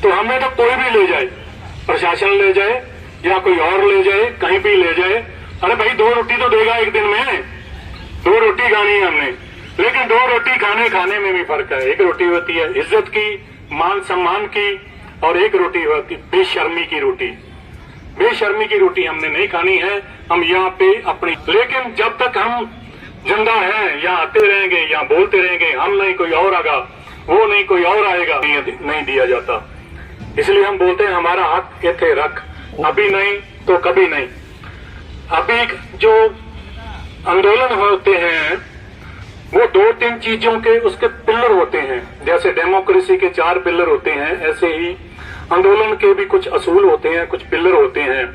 तो हमें तो कोई भी ले जाए, प्रशासन ले जाए या कोई और ले जाए, कहीं भी ले जाए, अरे भाई 2 रोटी तो देगा एक दिन में, 2 रोटी खानी है हमने। लेकिन 2 रोटी खाने में भी फर्क है। एक रोटी होती है इज्जत की, मान सम्मान की, और एक रोटी होती बेशर्मी की रोटी। बेशर्मी की रोटी हमने नहीं खानी है। हम यहाँ पे अपनी, लेकिन जब तक हम जिंदा हैं यहाँ आते रहेंगे, यहाँ बोलते रहेंगे, हम नहीं कोई और आएगा, वो नहीं कोई और आएगा, नहीं दिया जाता। इसलिए हम बोलते हैं हमारा हक इथे रख, अभी नहीं तो कभी नहीं। अभी जो आंदोलन होते हैं वो 2-3 चीजों के उसके पिलर होते हैं। जैसे डेमोक्रेसी के 4 पिलर होते हैं, ऐसे ही आंदोलन के भी कुछ असूल होते हैं, कुछ पिलर होते हैं।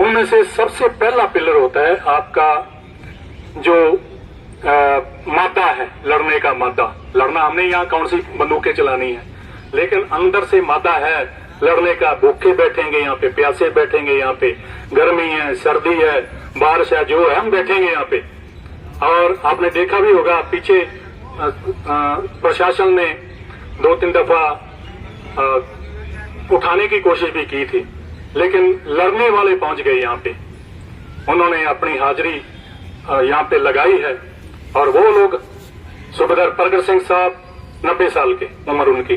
उनमें से सबसे पहला पिलर होता है आपका जो मादा है, लड़ने का मादा। लड़ना हमने यहाँ कौन सी बंदूकें चलानी है, लेकिन अंदर से मादा है लड़ने का। भूखे बैठेंगे यहाँ पे, प्यासे बैठेंगे यहाँ पे, गर्मी है, सर्दी है, बारिश है, जो है हम बैठेंगे यहाँ पे। और आपने देखा भी होगा पीछे प्रशासन ने 2-3 दफा उठाने की कोशिश भी की थी, लेकिन लड़ने वाले पहुंच गए यहाँ पे। उन्होंने अपनी हाजिरी यहाँ पे लगाई है। और वो लोग, सूबेदार परगट सिंह साहब 90 साल के उम्र उनकी,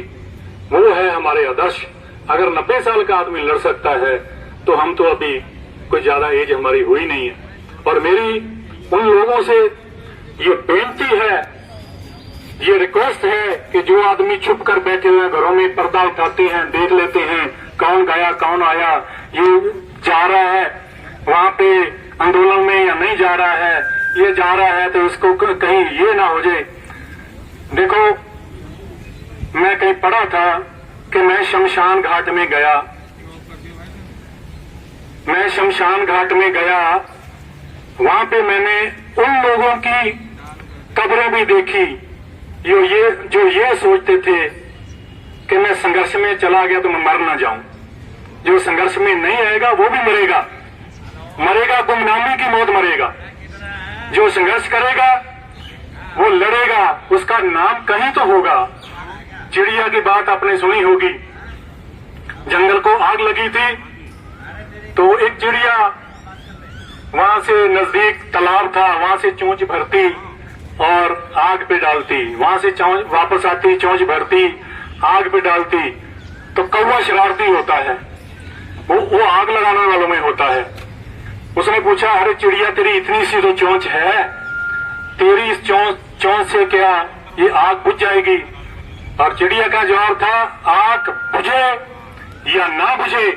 वो है हमारे आदर्श। अगर 90 साल का आदमी लड़ सकता है तो हम तो अभी कोई ज्यादा एज हमारी हुई नहीं है। और मेरी उन लोगों से ये बेनती है, ये रिक्वेस्ट है कि जो आदमी छुप कर बैठे हुए घरों में पर्दा उठाते हैं, देख लेते हैं कौन गया कौन आया, ये जा रहा है वहां पे आंदोलन में या नहीं जा रहा है, ये जा रहा है तो इसको कहीं ये ना हो जाए। देखो, मैं कहीं पढ़ा था कि मैं शमशान घाट में गया, वहां पे मैंने उन लोगों की कब्रें भी देखी जो ये सोचते थे कि मैं संघर्ष में चला गया तो मैं मर ना जाऊं। जो संघर्ष में नहीं आएगा वो भी मरेगा, गुमनामी की मौत मरेगा। जो संघर्ष करेगा वो लड़ेगा, उसका नाम कहीं तो होगा। चिड़िया की बात आपने सुनी होगी, जंगल को आग लगी थी तो एक चिड़िया वहां से नजदीक तालाब था, वहां से चोंच भरती और आग पे डालती, वहां से वापस आती, चोंच भरती, आग पे डालती। तो कौवा शरारती होता है, वो आग लगाने वालों में होता है। उसने पूछा, अरे चिड़िया तेरी इतनी सी तो चोंच है, तेरी इस चोंच से क्या ये आग बुझ जाएगी? और चिड़िया का जवाब था, आग बुझे या ना बुझे,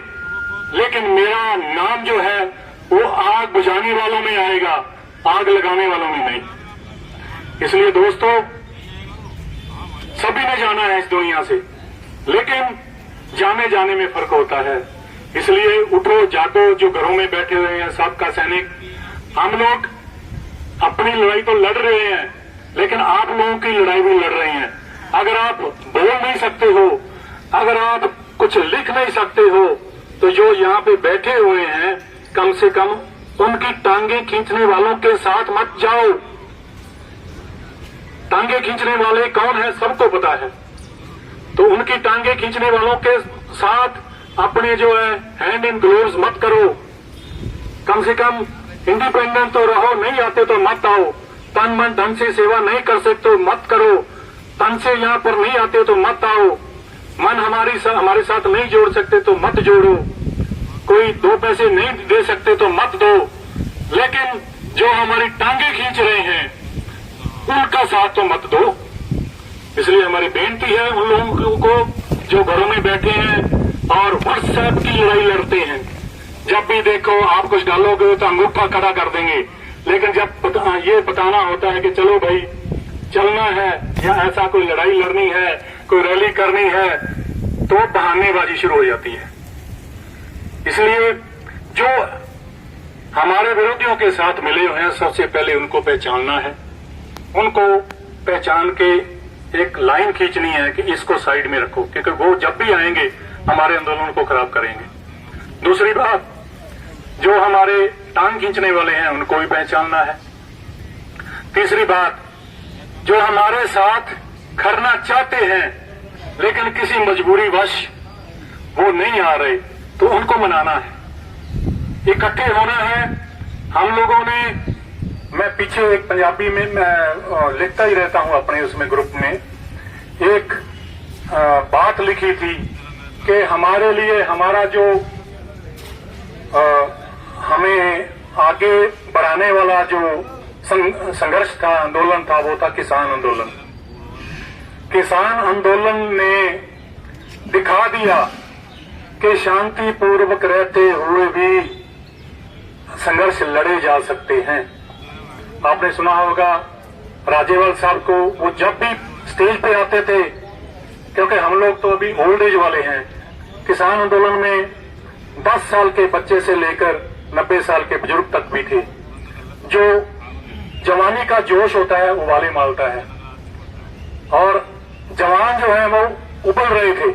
लेकिन मेरा नाम जो है वो आग बुझाने वालों में आएगा, आग लगाने वालों में नहीं। इसलिए दोस्तों, सभी ने जाना है इस दुनिया से, लेकिन जाने में फर्क होता है। इसलिए उठो जागो, जो घरों में बैठे हुए हैं सबका सैनिक, हम लोग अपनी लड़ाई तो लड़ रहे हैं, लेकिन आप लोगों की लड़ाई भी लड़ रहे हैं। अगर आप बोल नहीं सकते हो, अगर आप कुछ लिख नहीं सकते हो, तो जो यहाँ पे बैठे हुए हैं कम से कम उनकी टांगे खींचने वालों के साथ मत जाओ। टांगे खींचने वाले कौन है सबको पता है, तो उनकी टांगे खींचने वालों के साथ अपने जो है हैंड इन ग्लोव्स मत करो। कम से कम इंडिपेंडेंट तो रहो, नहीं आते तो मत आओ। तन मन धन से सेवा नहीं कर सकते तो मत करो, तन से यहाँ पर नहीं आते तो मत आओ। मन हमारे साथ नहीं जोड़ सकते तो मत जोड़ो, कोई 2 पैसे नहीं दे सकते तो मत दो, लेकिन जो हमारी टांगे खींच रहे हैं उनका साथ तो मत दो। इसलिए हमारी बेनती है उन लोगों को जो घरों में बैठे हैं और व्हाट्सएप की लड़ाई लड़ते हैं, जब भी देखो आप कुछ डालोगे तो अंगूठा खड़ा कर देंगे, लेकिन जब ये बताना होता है कि चलो भाई चलना है या ऐसा कोई लड़ाई लड़नी है, कोई रैली करनी है, तो बहानेबाजी शुरू हो जाती है। इसलिए जो हमारे विरोधियों के साथ मिले हुए हैं, सबसे पहले उनको पहचानना है, उनको पहचान के एक लाइन खींचनी है कि इसको साइड में रखो, क्योंकि वो जब भी आएंगे हमारे आंदोलन को खराब करेंगे। दूसरी बात, जो हमारे टांग खींचने वाले हैं उनको भी पहचानना है। तीसरी बात, जो हमारे साथ खड़ना चाहते हैं लेकिन किसी मजबूरी वश वो नहीं आ रहे, तो उनको मनाना है, इकट्ठे होना है। हम लोगों ने, मैं पीछे एक पंजाबी में मैं लिखता ही रहता हूं अपने उसमें ग्रुप में, एक बात लिखी थी कि हमारे लिए हमारा जो हमें आगे बढ़ाने वाला जो संघर्ष था, आंदोलन था, वो था किसान आंदोलन। किसान आंदोलन ने दिखा दिया कि शांतिपूर्वक रहते हुए भी संघर्ष लड़े जा सकते हैं। आपने सुना होगा राजेवाल साहब को, वो जब भी स्टेज पे आते थे, क्योंकि हम लोग तो अभी ओल्ड एज वाले हैं, किसान आंदोलन में 10 साल के बच्चे से लेकर 90 साल के बुजुर्ग तक भी थे। जो जवानी का जोश होता है वो वाले मारता है, और जवान जो है वो उबल रहे थे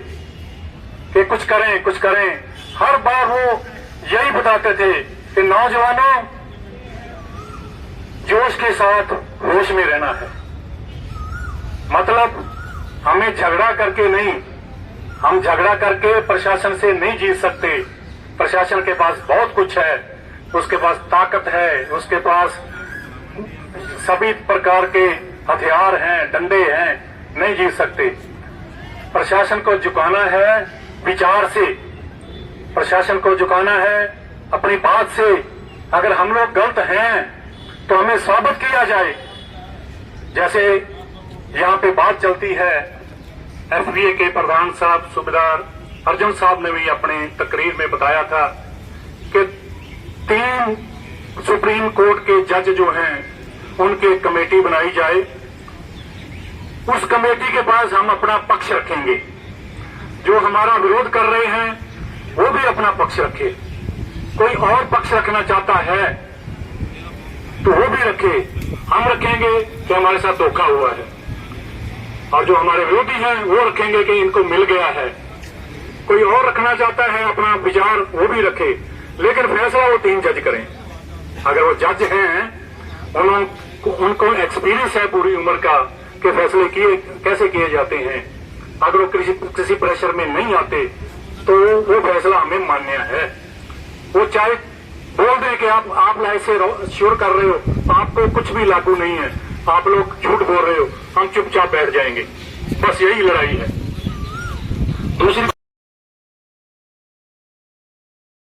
कि कुछ करें कुछ करें। हर बार वो यही बताते थे कि नौजवानों, जोश के साथ होश में रहना है। मतलब हमें झगड़ा करके नहीं, हम झगड़ा करके प्रशासन से नहीं जीत सकते। प्रशासन के पास बहुत कुछ है, उसके पास ताकत है, उसके पास सभी प्रकार के हथियार हैं, डंडे हैं, नहीं जीत सकते। प्रशासन को झुकाना है विचार से, प्रशासन को झुकाना है अपनी बात से। अगर हम लोग गलत हैं तो हमें साबित किया जाए। जैसे यहाँ पे बात चलती है, एफबीए के प्रधान साहब सूबेदार अर्जुन साहब ने भी अपने तकरीर में बताया था कि 3 सुप्रीम कोर्ट के जज जो हैं उनकी कमेटी बनाई जाए। उस कमेटी के पास हम अपना पक्ष रखेंगे, जो हमारा विरोध कर रहे हैं वो भी अपना पक्ष रखे। कोई और पक्ष रखना चाहता है तो वो भी रखे, हम रखेंगे कि हमारे साथ धोखा हुआ है, और जो हमारे विरोधी हैं वो रखेंगे कि इनको मिल गया है। कोई और रखना चाहता है अपना विचार, वो भी रखे, लेकिन फैसला वो 3 जज करें। अगर वो जज हैं, उनको एक्सपीरियंस है पूरी उम्र का कि फैसले कैसे किए जाते हैं। अगर वो किसी प्रेशर में नहीं आते तो वो फैसला हमें मान्य है। वो चाहे बोल दें कि आप ऐसे श्योर कर रहे हो, आपको कुछ भी लागू नहीं है, आप लोग झूठ बोल रहे हो, हम चुपचाप बैठ जाएंगे। बस यही लड़ाई है। दूसरी